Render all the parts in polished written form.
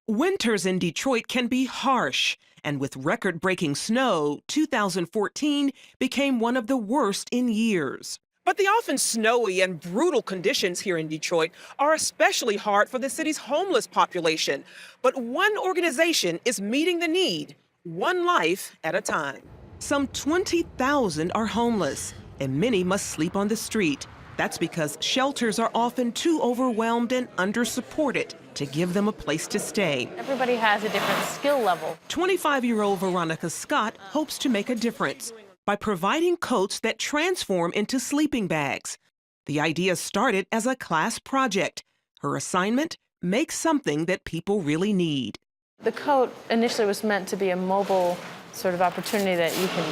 Winters in Detroit can be harsh, and with record-breaking snow, 2014 became one of the worst in years. But the often snowy and brutal conditions here in Detroit are especially hard for the city's homeless population. But one organization is meeting the need, one life at a time. Some 20,000 are homeless, and many must sleep on the street. That's because shelters are often too overwhelmed and under-supported to give them a place to stay. Everybody has a different skill level. 25-year-old Veronica Scott hopes to make a difference by providing coats that transform into sleeping bags. The idea started as a class project. Her assignment: make something that people really need. The coat initially was meant to be a mobile sort of opportunity that you can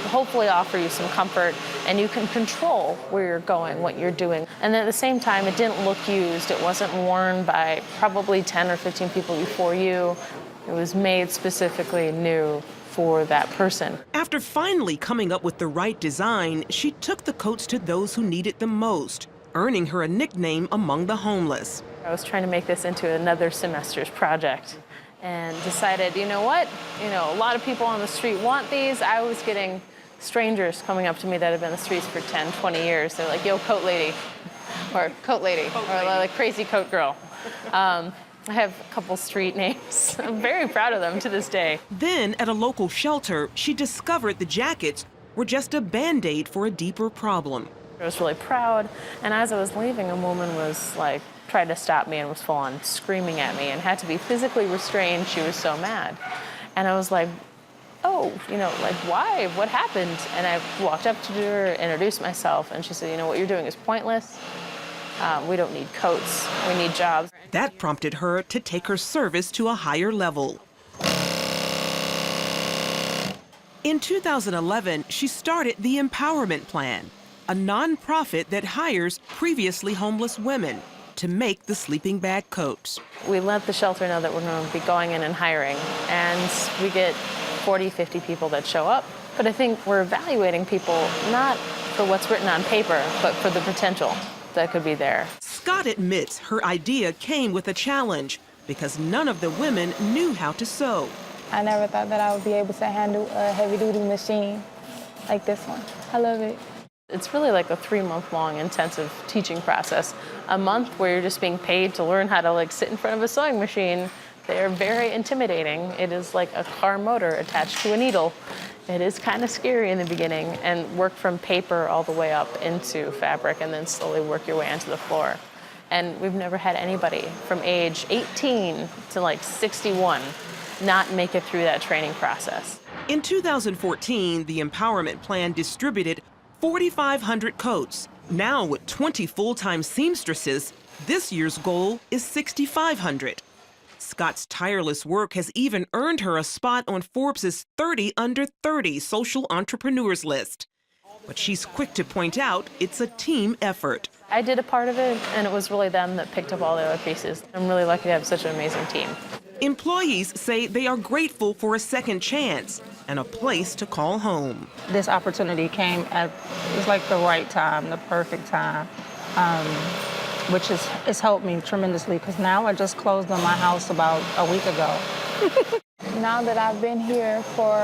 hopefully offer you some comfort, and you can control where you're going, what you're doing. And then at the same time, it didn't look used. It wasn't worn by probably 10 or 15 people before you. It was made specifically new for that person. After finally coming up with the right design, she took the coats to those who need it the most, earning her a nickname among the homeless. I was trying to make this into another semester's project and decided, you know what? A lot of people on the street want these. I was getting strangers coming up to me that have been in the streets for 10, 20 years. They're like, yo, coat lady, or coat lady, or like crazy coat girl. I have a couple street names. I'm very proud of them to this day. Then, at a local shelter, she discovered the jackets were just a Band-Aid for a deeper problem. I was really proud, and as I was leaving, a woman was like, tried to stop me and was full on screaming at me and had to be physically restrained. She was so mad. And I was like, oh, like, why? What happened? And I walked up to her, introduced myself, and she said, what you're doing is pointless. We don't need coats. We need jobs. That prompted her to take her service to a higher level. In 2011, she started the Empowerment Plan, a nonprofit that hires previously homeless women to make the sleeping bag coats. We let the shelter know that we're going to be going in and hiring, and we get 40, 50 people that show up. But I think we're evaluating people not for what's written on paper, but for the potential that could be there. Scott admits her idea came with a challenge because none of the women knew how to sew. I never thought that I would be able to handle a heavy-duty machine like this one. I love it. It's really like a 3-month-long intensive teaching process. A month where you're just being paid to learn how to sit in front of a sewing machine. They're very intimidating. It is like a car motor attached to a needle. It is kind of scary in the beginning, and work from paper all the way up into fabric and then slowly work your way onto the floor. And we've never had anybody from age 18 to 61 not make it through that training process. In 2014, the Empowerment Plan distributed 4,500 coats. Now, with 20 full-time seamstresses, this year's goal is 6,500. Scott's tireless work has even earned her a spot on Forbes' 30 Under 30 social entrepreneurs list. But she's quick to point out it's a team effort. I did a part of it, and it was really them that picked up all the other pieces. I'm really lucky to have such an amazing team. Employees say they are grateful for a second chance and a place to call home. This opportunity came at, it's like the right time, the perfect time, which has helped me tremendously because now I just closed on my house about a week ago. Now that I've been here for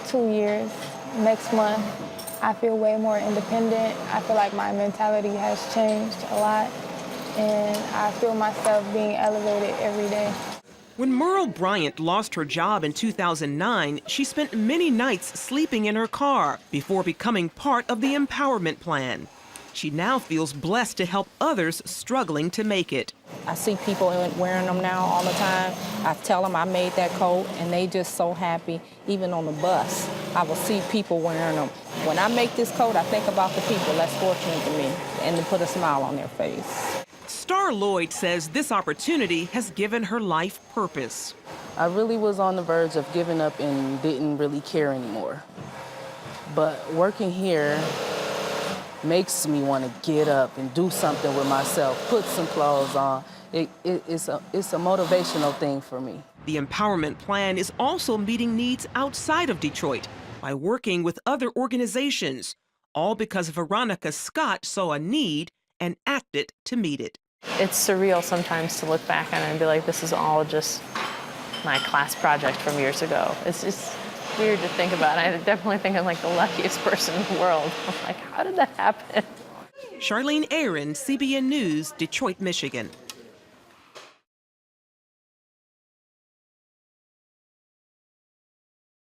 2 years, next month, I feel way more independent. I feel like my mentality has changed a lot, and I feel myself being elevated every day. When Merle Bryant lost her job in 2009, she spent many nights sleeping in her car before becoming part of the Empowerment Plan. She now feels blessed to help others struggling to make it. I see people wearing them now all the time. I tell them I made that coat, and they just so happy. Even on the bus, I will see people wearing them. When I make this coat, I think about the people less fortunate than me and to put a smile on their face. Star Lloyd says this opportunity has given her life purpose. I really was on the verge of giving up and didn't really care anymore. But working here makes me want to get up and do something with myself, put some clothes on. It's a motivational thing for me. The Empowerment Plan is also meeting needs outside of Detroit by working with other organizations, all because Veronica Scott saw a need and acted to meet it. It's surreal sometimes to look back on it and be like, this is all just my class project from years ago. It's just weird to think about. I definitely think I'm like the luckiest person in the world. I'm like, how did that happen? Charlene Aaron, CBN News, Detroit, Michigan.